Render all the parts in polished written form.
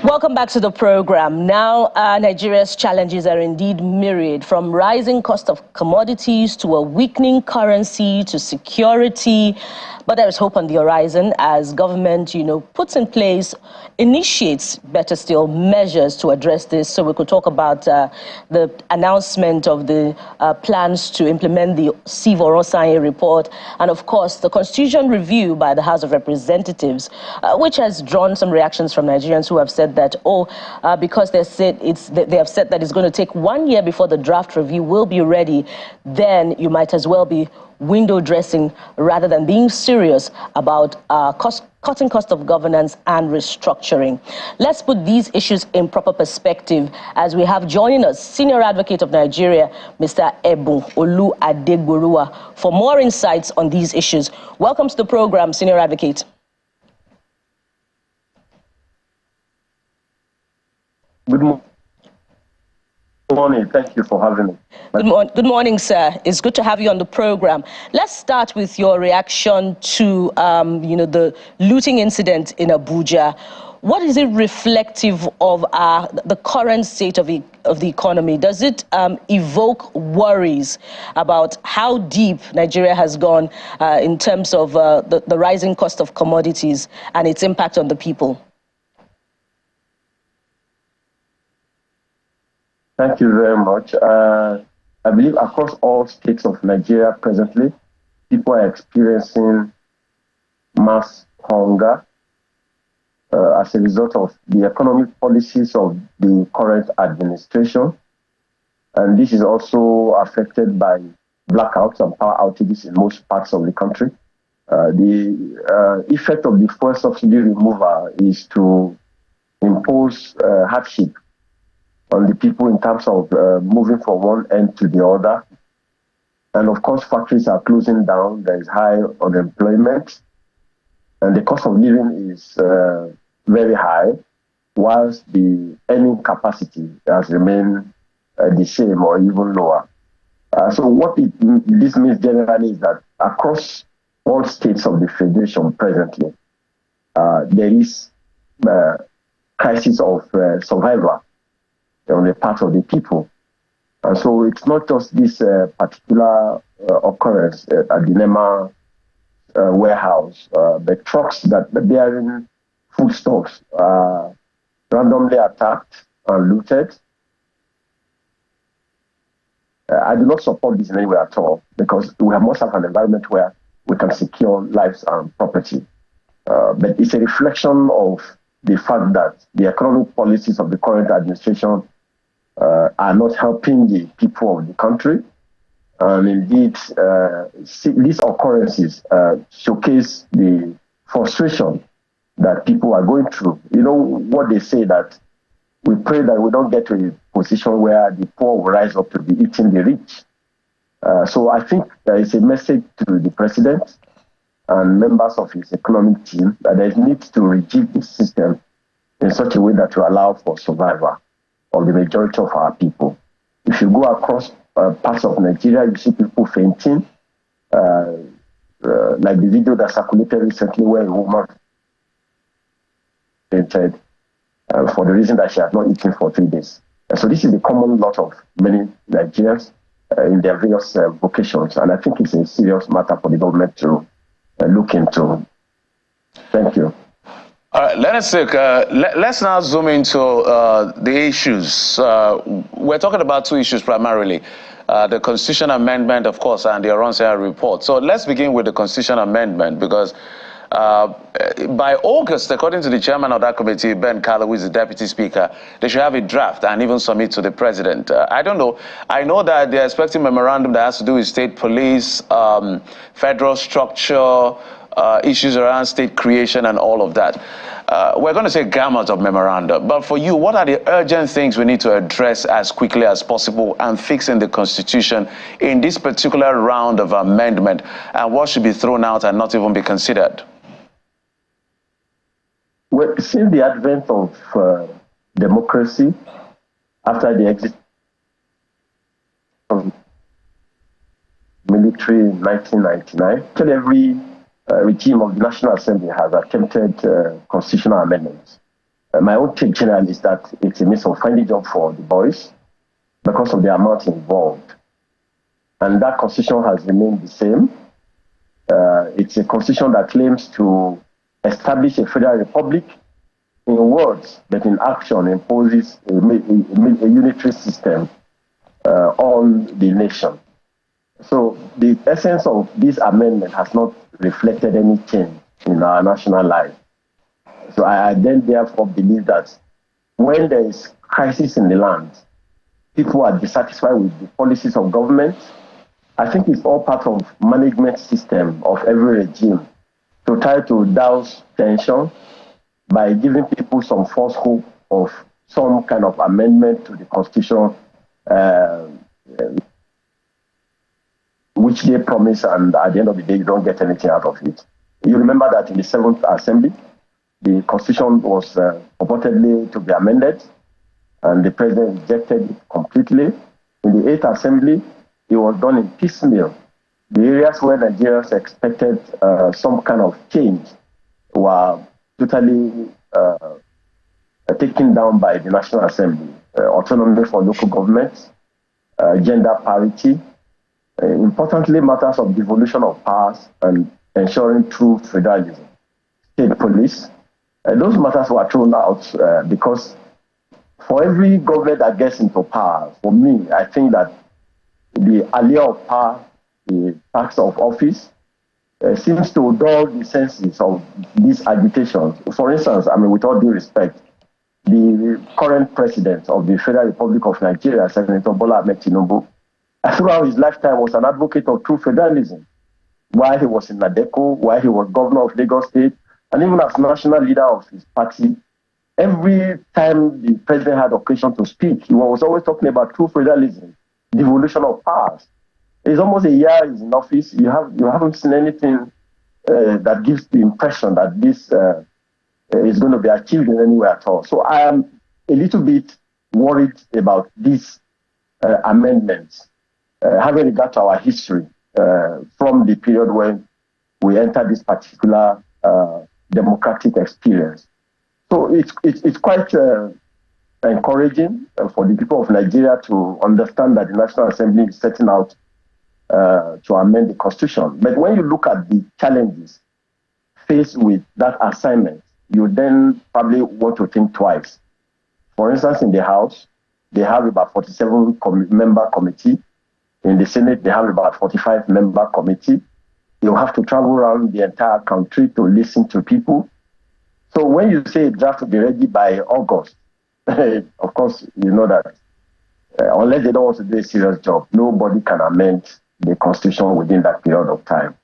Welcome back to the program. Now, Nigeria's challenges are indeed myriad, from rising cost of commodities to a weakening currency to security. But there is hope on the horizon as government, puts in place, initiates, better still, measures to address this. So we could talk about the announcement of the plans to implement the AII Report, and of course, the constitution review by the House of Representatives, which has drawn some reactions from Nigerians who have said that, because they have said that it's going to take 1 year before the draft review will be ready, then you might as well be window dressing rather than being serious about cutting cost of governance and restructuring. Let's put these issues in proper perspective as we have joining us Senior Advocate of Nigeria, Mr. Adegboruwa, for more insights on these issues. Welcome to the program, Senior Advocate. Good morning. Thank you for having me. Good morning, sir. It's good to have you on the program. Let's start with your reaction to, the looting incident in Abuja. What is it reflective of the current state of the economy? Does it evoke worries about how deep Nigeria has gone in terms of the rising cost of commodities and its impact on the people? Thank you very much. I believe across all states of Nigeria presently, people are experiencing mass hunger as a result of the economic policies of the current administration. And this is also affected by blackouts and power outages in most parts of the country. The effect of the fuel subsidy removal is to impose hardship on the people in terms of moving from one end to the other. And of course, factories are closing down. There is high unemployment. And the cost of living is very high, whilst the earning capacity has remained the same or even lower. So what this means generally is that across all states of the Federation presently, there is crisis of survival on the part of the people. And so it's not just this particular occurrence at the NEMA warehouse, but trucks that bearing foodstuffs randomly attacked and looted. I do not support this in any way at all, because we must have an environment where we can secure lives and property. But it's a reflection of the fact that the economic policies of the current administration are not helping the people of the country. And indeed, these occurrences showcase the frustration that people are going through. You know what they say, that we pray that we don't get to a position where the poor will rise up to be eating the rich. So I think there is a message to the president and members of his economic team that there is need to rejig the system in such a way that will allow for survival of the majority of our people. If you go across parts of Nigeria, you see people fainting, like the video that circulated recently where a woman fainted for the reason that she had not eaten for 3 days. So this is the common lot of many Nigerians in their various vocations, and I think it's a serious matter for the government to look into. Thank you. All right, let's now zoom into the issues. We're talking about two issues primarily. The Constitution Amendment, of course, and the AII Report. So let's begin with the Constitution Amendment, because by August, according to the chairman of that committee, Ben Carlo, who is the deputy speaker, they should have a draft and even submit to the president. I don't know. I know that they're expecting memorandum that has to do with state police, federal structure, issues around state creation and all of that. We're going to say gamut of memoranda. But for you, what are the urgent things we need to address as quickly as possible and fix in the Constitution in this particular round of amendment? And what should be thrown out and not even be considered? Well, since the advent of democracy, after the exit of military in 1999, every regime of the National Assembly has attempted constitutional amendments. My own take generally is that it's a means of finding job for the boys because of the amount involved. And that constitution has remained the same. It's a constitution that claims to establish a federal republic in words, but in action imposes a unitary system on the nation. So the essence of this amendment has not reflected any change in our national life. So I then therefore believe that when there is crisis in the land, people are dissatisfied with the policies of government. I think it's all part of management system of every regime to try to douse tension by giving people some false hope of some kind of amendment to the constitution, which they promise, and at the end of the day, you don't get anything out of it. You remember that in the 7th Assembly, the constitution was purportedly to be amended, and the president rejected it completely. In the 8th Assembly, it was done in piecemeal. The areas where Nigerians expected some kind of change were totally taken down by the National Assembly. Autonomy for local governments, gender parity, importantly, matters of devolution of powers and ensuring true federalism, state police. Those matters were thrown out because for every government that gets into power, for me, I think that the allure of power, the tax of office, seems to dull the senses of these agitations. For instance, I mean, with all due respect, the current president of the Federal Republic of Nigeria, Senator Bola Ahmed Tinubu, throughout his lifetime was an advocate of true federalism. While he was in Adegboruwa, while he was governor of Lagos State, and even as national leader of his party, every time the president had occasion to speak, he was always talking about true federalism, devolution of powers. It's almost a year he's in office. You haven't seen anything that gives the impression that this is going to be achieved in any way at all. So I am a little bit worried about these amendments, having regard to our history from the period when we entered this particular democratic experience. So it's quite encouraging for the people of Nigeria to understand that the National Assembly is setting out to amend the Constitution. But when you look at the challenges faced with that assignment, you then probably want to think twice. For instance, in the House, they have about 47-member committee. In the Senate, they have about 45-member committee. You have to travel around the entire country to listen to people. So when you say a draft will be ready by August, of course, you know that unless they don't want to do a serious job, nobody can amend the Constitution within that period of time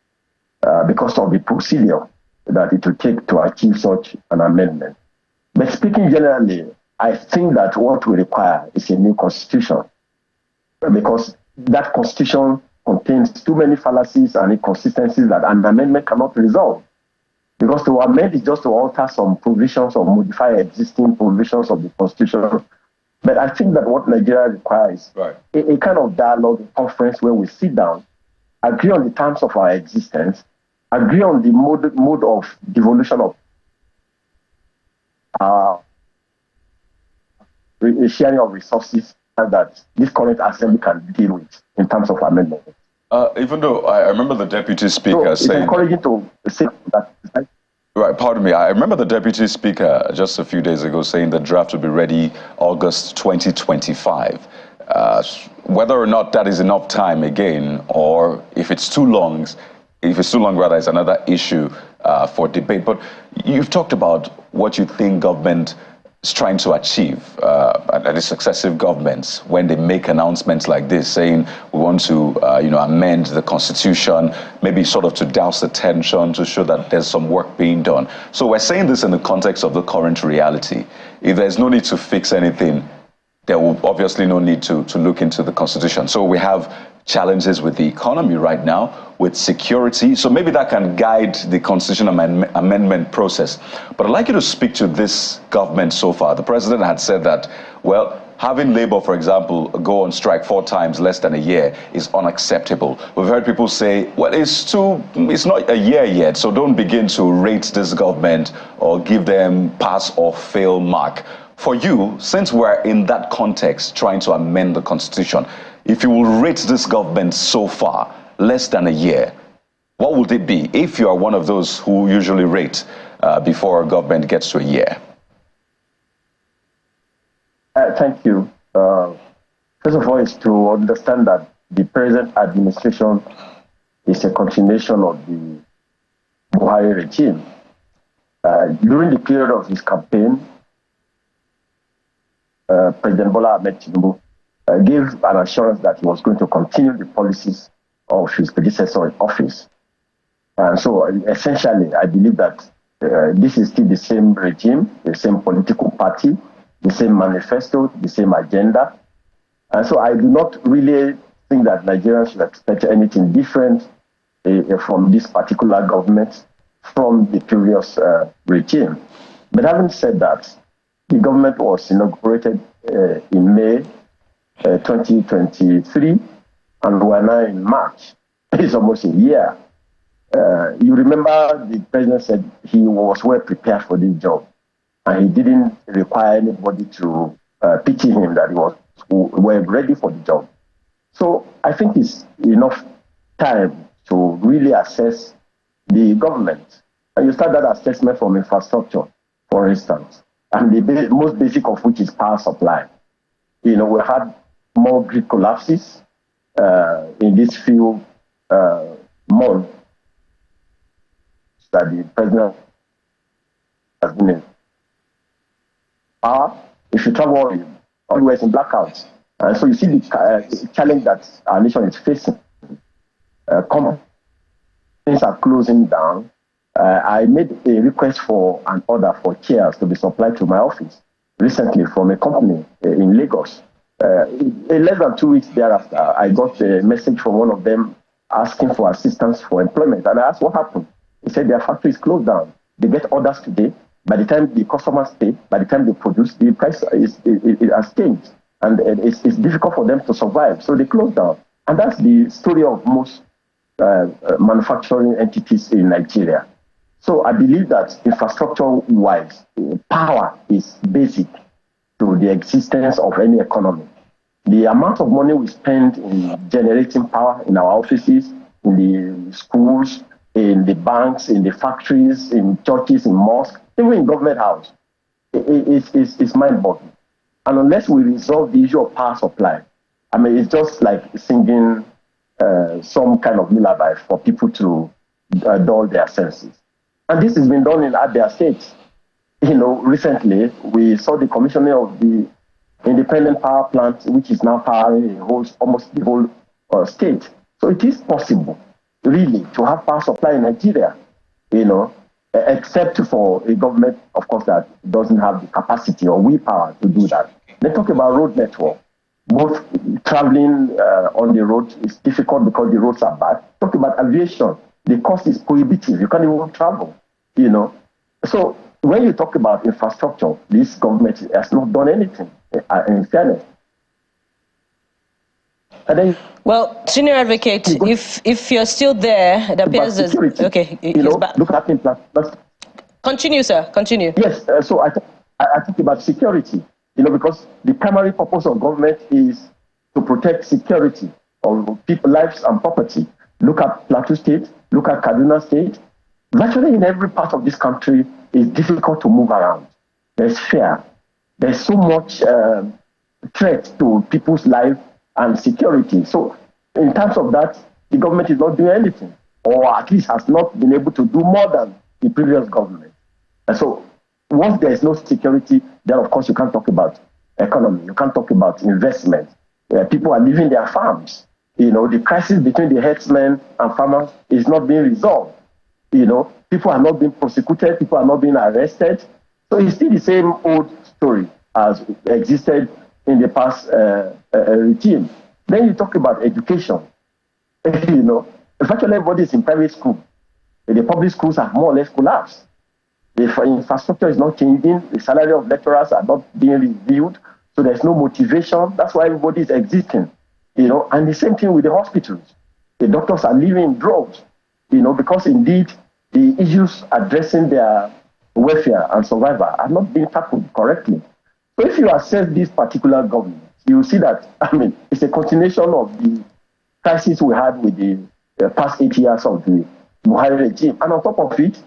because of the procedure that it will take to achieve such an amendment. But speaking generally, I think that what we require is a new Constitution because that Constitution contains too many fallacies and inconsistencies that an amendment cannot resolve. Because to amend is just to alter some provisions or modify existing provisions of the Constitution. But I think that what Nigeria requires is a kind of dialogue, a conference where we sit down, agree on the terms of our existence, agree on the mode of devolution of our sharing of resources that this current assembly can deal with in terms of amendment. Even though I remember the deputy speaker saying... It's encouraging to say that... Right, pardon me. I remember the deputy speaker just a few days ago saying the draft will be ready August 2025. Whether or not that is enough time again, or if it's too long, rather, is another issue for debate. But you've talked about what you think government is trying to achieve, and the successive governments, when they make announcements like this, saying we want to, amend the Constitution, maybe sort of to douse the tension, to show that there's some work being done. So we're saying this in the context of the current reality. If there's no need to fix anything, there will obviously no need to look into the Constitution. So we have challenges with the economy right now, with security. So maybe that can guide the Constitution amendment process. But I'd like you to speak to this government so far. The president had said that, well, having Labour, for example, go on strike 4 times less than a year is unacceptable. We've heard people say, well, it's not a year yet, so don't begin to rate this government or give them pass or fail mark. For you, since we're in that context trying to amend the Constitution, if you will rate this government so far less than a year, what would it be if you are one of those who usually rate before a government gets to a year? Thank you. First of all, is to understand that the present administration is a continuation of the Buhari regime. During the period of his campaign, President Bola Ahmed Tinubu gave an assurance that he was going to continue the policies of his predecessor in office. And so essentially, I believe that this is still the same regime, the same political party, the same manifesto, the same agenda. And so I do not really think that Nigerians should expect anything different from this particular government from the previous regime. But having said that, the government was inaugurated in May 2023, and we're now in March. It's almost a year. You remember the president said he was well prepared for this job, and he didn't require anybody to pity him that he was well ready for the job. So I think it's enough time to really assess the government. And you start that assessment from infrastructure, for instance, and the most basic of which is power supply. You know, we had more grid collapses in these few months that the president has been in power. If you travel always in blackouts, and so you see the challenge that our nation is facing. Companies are closing down. I made a request for an order for chairs to be supplied to my office recently from a company in Lagos. Less than 2 weeks thereafter, I got a message from one of them asking for assistance for employment. And I asked what happened. He said their factory is closed down. They get orders today. By the time the customers pay, by the time they produce, the price it has changed. And it's difficult for them to survive. So they close down. And that's the story of most manufacturing entities in Nigeria. So I believe that infrastructure-wise, power is basic to the existence of any economy. The amount of money we spend in generating power in our offices, in the schools, in the banks, in the factories, in churches, in mosques, even in government house, it's mind-boggling. And unless we resolve the issue of power supply, I mean, it's just like singing some kind of lullaby for people to dull their senses. And this has been done in Abia State. You know, recently we saw the commissioning of the independent power plant, which is now powering almost the whole state. So it is possible, really, to have power supply in Nigeria, you know, except for a government, of course, that doesn't have the capacity or willpower to do that. They talk about road network. Both traveling on the road is difficult because the roads are bad. Talk about aviation. The cost is prohibitive. You can't even travel, you know. So when you talk about infrastructure, this government has not done anything, in fairness. And then, well, senior advocate, if you're still there, it appears as okay. You know, look at him. Continue, sir. Continue. Yes. So I think about security. You know, because the primary purpose of government is to protect security of people's lives and property. Look at Plateau State. Look at Kaduna State. Virtually in every part of this country, it's difficult to move around. There's fear. There's so much threat to people's life and security. So in terms of that, the government is not doing anything, or at least has not been able to do more than the previous government. And so once there is no security, then of course you can't talk about economy. You can't talk about investment. People are leaving their farms. You know, the crisis between the herdsmen and farmers is not being resolved. You know, people are not being prosecuted. People are not being arrested. So it's still the same old story as existed in the past regime. Then you talk about education. You know, virtually everybody is in private school. The public schools have more or less collapsed. The infrastructure is not changing. The salary of lecturers are not being reviewed. So there's no motivation. That's why everybody is existing, and the same thing with the hospitals. The doctors are leaving in droves, because indeed the issues addressing their welfare and survival are not being tackled correctly. So if you assess this particular government, you see that, it's a continuation of the crisis we had with the past 8 years of the Buhari regime. And on top of it,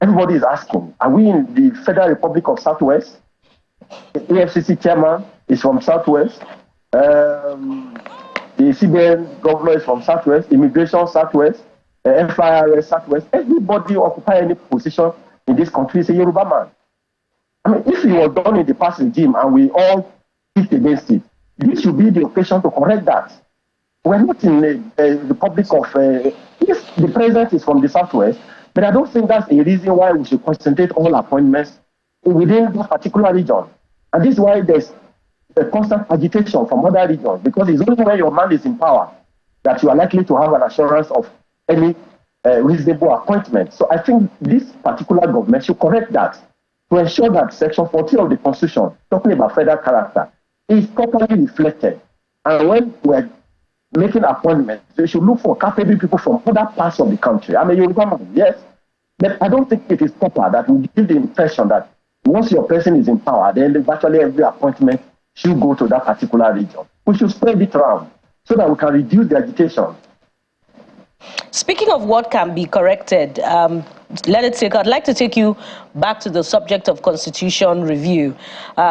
everybody is asking, are we in the Federal Republic of Southwest? The AFCC chairman is from Southwest. The CBN governor is from Southwest. Immigration Southwest. FIRS Southwest. Everybody occupy any position in this country is a Yoruba man. If it was done in the past regime and we all hit against it, this should be the occasion to correct that. We're not in a republic of, if the president is from the Southwest, but I don't think that's a reason why we should concentrate all appointments within that particular region. And this is why there's a constant agitation from other regions, because it's only when your man is in power that you are likely to have an assurance of any reasonable appointment. So I think this particular government should correct that to ensure that Section 40 of the Constitution, talking about federal character, is properly reflected. And when we're making appointments, we should look for capable people from other parts of the country. I'm a Yoruba man, yes, but I don't think it is proper that we give the impression that once your person is in power, then virtually every appointment should go to that particular region. We should spread it around so that we can reduce the agitation. Speaking of what can be corrected, I'd like to take you back to the subject of constitution review.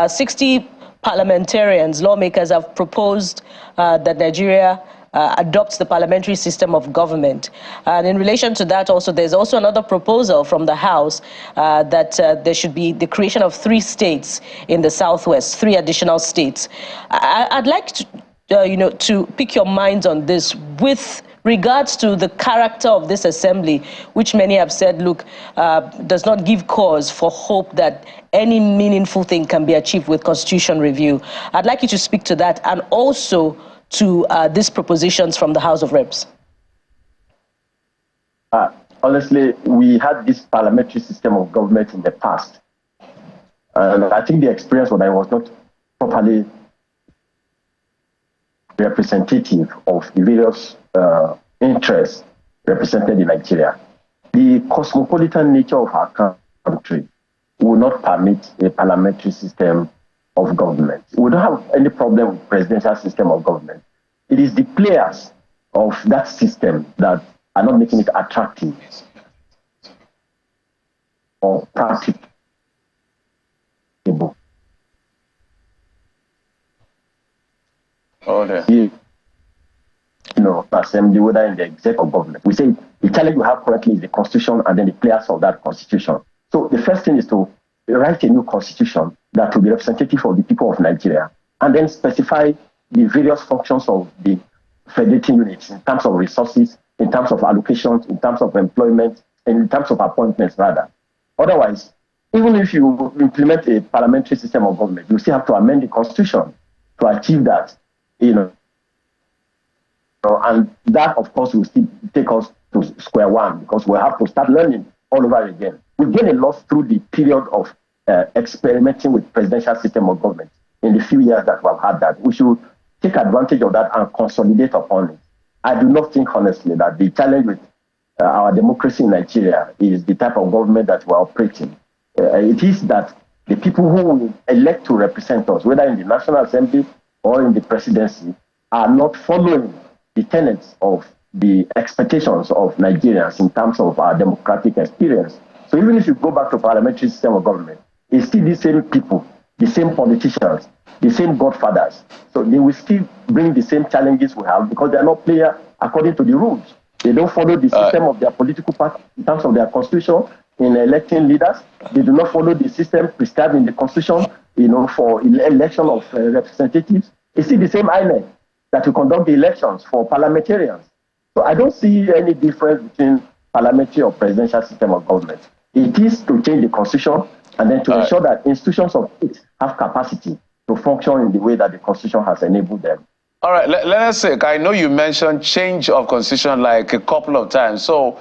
60 parliamentarians, lawmakers have proposed that Nigeria adopts the parliamentary system of government. And in relation to that also, there's also another proposal from the House that there should be the creation of 3 states in the Southwest, 3 additional states. I'd like to, to pick your minds on this with regards to the character of this assembly, which many have said, look, does not give cause for hope that any meaningful thing can be achieved with constitution review. I'd like you to speak to that and also to these propositions from the House of Reps. Honestly, we had this parliamentary system of government in the past. And I think the experience was that it was not properly representative of the various interests represented in Nigeria. The cosmopolitan nature of our country will not permit a parliamentary system of government. We don't have any problem with presidential system of government. It is the players of that system that are not making it attractive or practicable. Okay. Assembly, whether in the executive government. We say the challenge we have currently is the constitution and then the players of that constitution. So the first thing is to write a new constitution that will be representative of the people of Nigeria, and then specify the various functions of the federating units in terms of resources, in terms of allocations, in terms of employment, and in terms of appointments rather. Otherwise, even if you implement a parliamentary system of government, you still have to amend the constitution to achieve that, and that, of course, will still take us to square one, because we'll have to start learning all over again. We've gained a lot through the period of experimenting with presidential system of government in the few years that we've had that. We should take advantage of that and consolidate upon it. I do not think, honestly, that the challenge with our democracy in Nigeria is the type of government that we're operating. It is that the people who will elect to represent us, whether in the National Assembly or in the presidency, are not following the tenets of the expectations of Nigerians in terms of our democratic experience. So even if you go back to parliamentary system of government, it's still the same people, the same politicians, the same godfathers. So they will still bring the same challenges we have because they are not playing according to the rules. They don't follow the system of their political party in terms of their constitution in electing leaders. They do not follow the system prescribed in the constitution, for election of representatives. It's still the same INEC that will conduct the elections for parliamentarians. So I don't see any difference between parliamentary or presidential system of government. It is to change the constitution and then to ensure that institutions of it have capacity to function in the way that the constitution has enabled them. All right, let us say, I know you mentioned change of constitution like a couple of times. So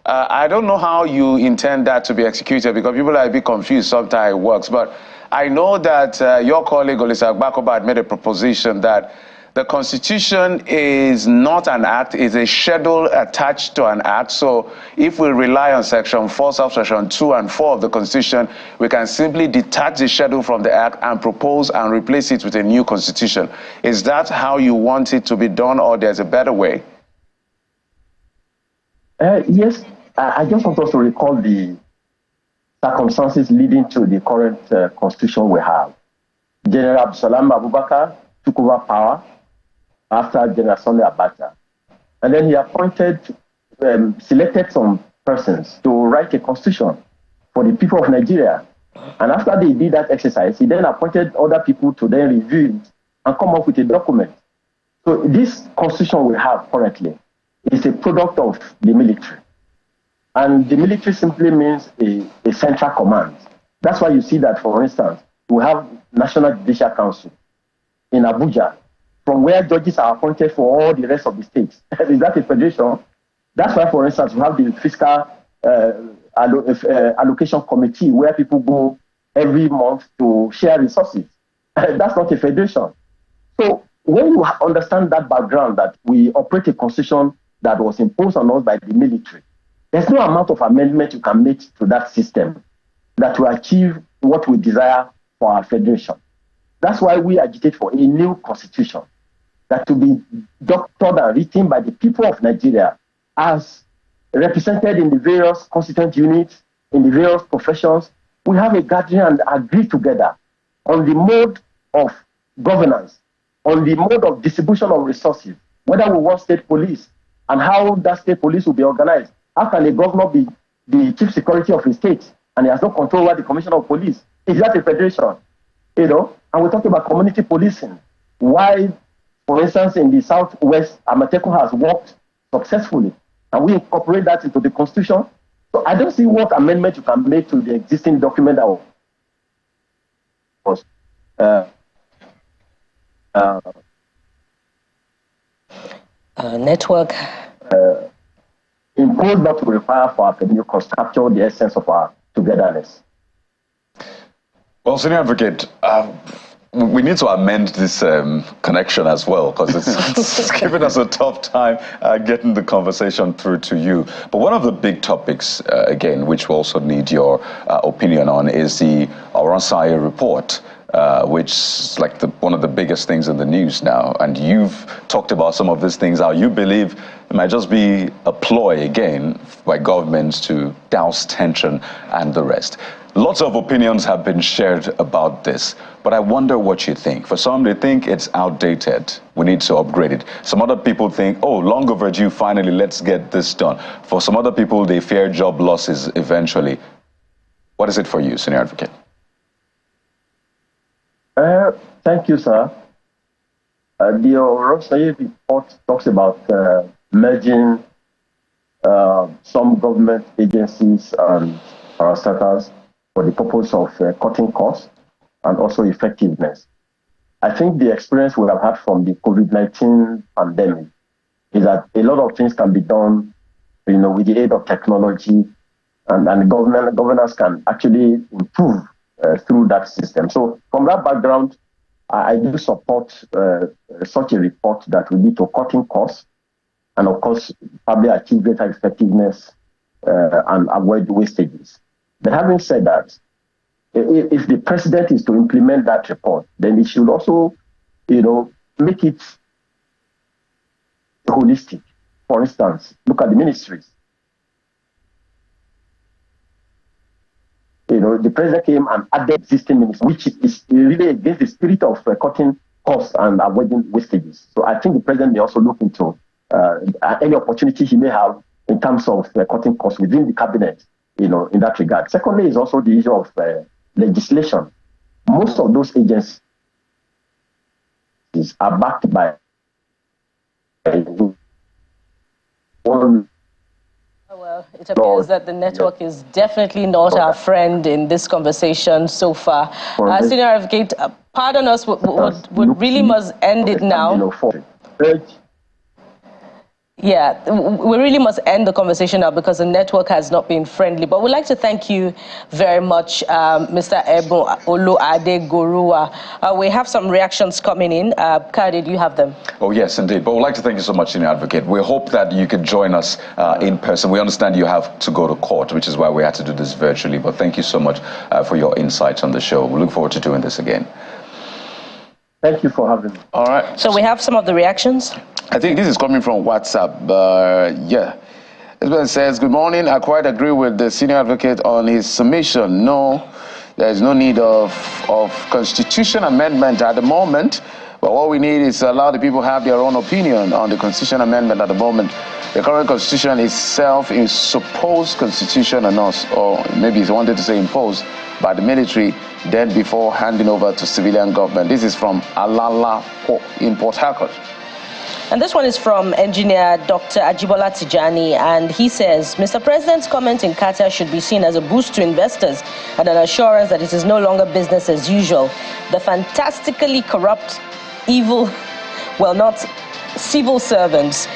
I don't know how you intend that to be executed because people are a bit confused sometimes it works. But I know that your colleague Olisa Agbakoba had made a proposition that the Constitution is not an act, it's a schedule attached to an act. So if we rely on Section 4, Subsection 2 and 4 of the Constitution, we can simply detach the schedule from the act and propose and replace it with a new Constitution. Is that how you want it to be done, or there's a better way? Yes, I just want us to recall the circumstances leading to the current Constitution we have. General Abdulsalam Abubakar took over power after General Sani Abacha. And then he appointed, selected some persons to write a constitution for the people of Nigeria. And after they did that exercise, he then appointed other people to then review it and come up with a document. So this constitution we have currently is a product of the military. And the military simply means a central command. That's why you see that, for instance, we have National Judicial Council in Abuja, from where judges are appointed for all the rest of the states. Is that a federation? That's why, for instance, we have the fiscal allocation committee where people go every month to share resources. That's not a federation. So when you understand that background, that we operate a constitution that was imposed on us by the military, there's no amount of amendment you can make to that system that will achieve what we desire for our federation. That's why we agitate for a new constitution that will be doctored and written by the people of Nigeria as represented in the various constituent units, in the various professions. We have a gathering and agree together on the mode of governance, on the mode of distribution of resources, whether we want state police and how that state police will be organized. How can a governor be the chief security of a state and he has no control over the commissioner of police? Is that a federation? You know, and we talk about community policing. Why, for instance, in the Southwest, Amateku has worked successfully, and we incorporate that into the Constitution. So I don't see what amendment you can make to the existing document that was network. Imposed not to require for our new capture the essence of our togetherness. Well, Senior Advocate, we need to amend this connection as well, because it's giving us a tough time getting the conversation through to you. But one of the big topics, again, which we also need your opinion on, is the AII Report, which is like one of the biggest things in the news now. And you've talked about some of these things, how you believe it might just be a ploy again by governments to douse tension and the rest. Lots of opinions have been shared about this, but I wonder what you think. For some, they think it's outdated. We need to upgrade it. Some other people think, oh, long overdue, finally, let's get this done. For some other people, they fear job losses eventually. What is it for you, Senior Advocate? Thank you, sir. The AII Report talks about merging some government agencies and parastatals for the purpose of cutting costs and also effectiveness. I think the experience we have had from the COVID-19 pandemic is that a lot of things can be done, you know, with the aid of technology, and governance can actually improve through that system. So from that background, I do support such a report that will lead to cutting costs and, of course, probably achieve greater effectiveness and avoid wastages. But having said that, if the president is to implement that report, then he should also, you know, make it holistic. For instance, look at the ministries. You know, the president came and added existing ministries, which is really against the spirit of cutting costs and avoiding wastages. So I think the president may also look into any opportunity he may have in terms of cutting costs within the cabinet, you know, in that regard. Secondly, is also the issue of legislation. Most of those agencies are backed by one. Well, it appears that the network is definitely not our friend in this conversation so far. Senior Advocate, pardon us, would really must end it now. Yeah, we really must end the conversation now because the network has not been friendly. But we'd like to thank you very much, Mr. Adegboruwa. We have some reactions coming in. Kade, do you have them? Oh, yes, indeed. But we'd like to thank you so much, Senior Advocate. We hope that you could join us in person. We understand you have to go to court, which is why we had to do this virtually. But thank you so much for your insights on the show. We look forward to doing this again. Thank you for having me. All right. So we have some of the reactions. I think this is coming from WhatsApp. Yeah. This one says, good morning. I quite agree with the senior advocate on his submission. No, there is no need of constitution amendment at the moment. But what we need is to allow the people have their own opinion on the constitution amendment at the moment. The current constitution itself is supposed constitution and us, or maybe he wanted to say imposed by the military, then before handing over to civilian government. This is from Alala in Port Harcourt. And this one is from engineer Dr. Ajibola Tijani, and he says, Mr. President's comment in Qatar should be seen as a boost to investors and an assurance that it is no longer business as usual. The fantastically corrupt, evil, well, not civil servants,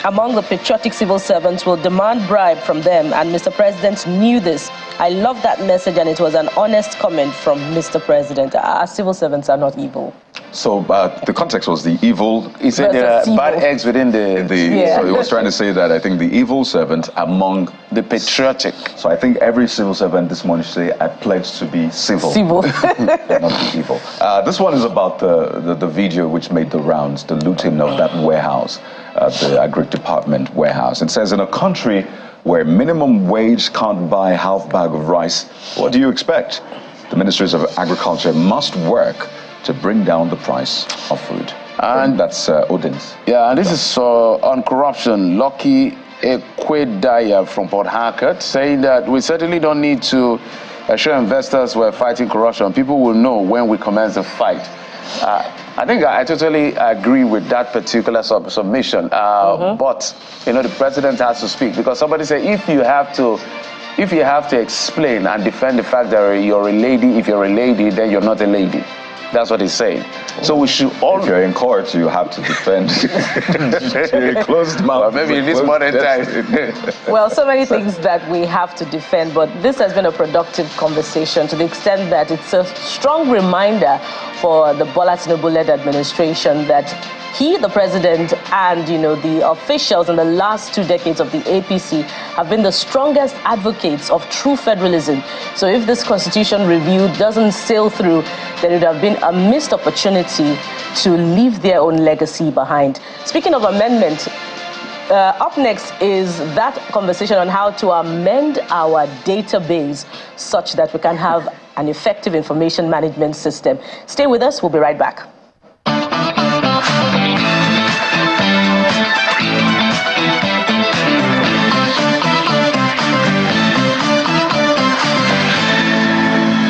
among the patriotic civil servants will demand bribe from them, and Mr. President knew this. I love that message, and it was an honest comment from Mr. President. Our civil servants are not evil. So the context was the evil. He said there are bad eggs within the Yeah. So he was trying to say that I think the evil servant among the patriotic. So I think every civil servant this morning should say, I pledge to be civil. Civil. Not be evil. This one is about the video which made the rounds, the looting of that warehouse, the Agri Department warehouse. It says, in a country where minimum wage can't buy half bag of rice, what do you expect? The ministries of agriculture must work to bring down the price of food. And that's Odin's. Yeah, and this is on corruption. Lucky Ekwedaya from Port Harcourt saying that we certainly don't need to assure investors we're fighting corruption. People will know when we commence the fight. I think I totally agree with that particular submission. But, you know, the president has to speak, because somebody said if you have to explain and defend the fact that you're a lady, if you're a lady, then you're not a lady. That's what he's saying. So we should all... If you're in court, you have to defend. You're closed mouth. Well, maybe in this modern time. Well, so many things that we have to defend, but this has been a productive conversation to the extent that it's a strong reminder for the Bola Tinubu-led administration that he, the president, and, you know, the officials in the last 2 decades of the APC have been the strongest advocates of true federalism. So if this constitution review doesn't sail through, then it would have been a missed opportunity to leave their own legacy behind. Speaking of amendment, up next is that conversation on how to amend our database such that we can have an effective information management system. Stay with us. We'll be right back.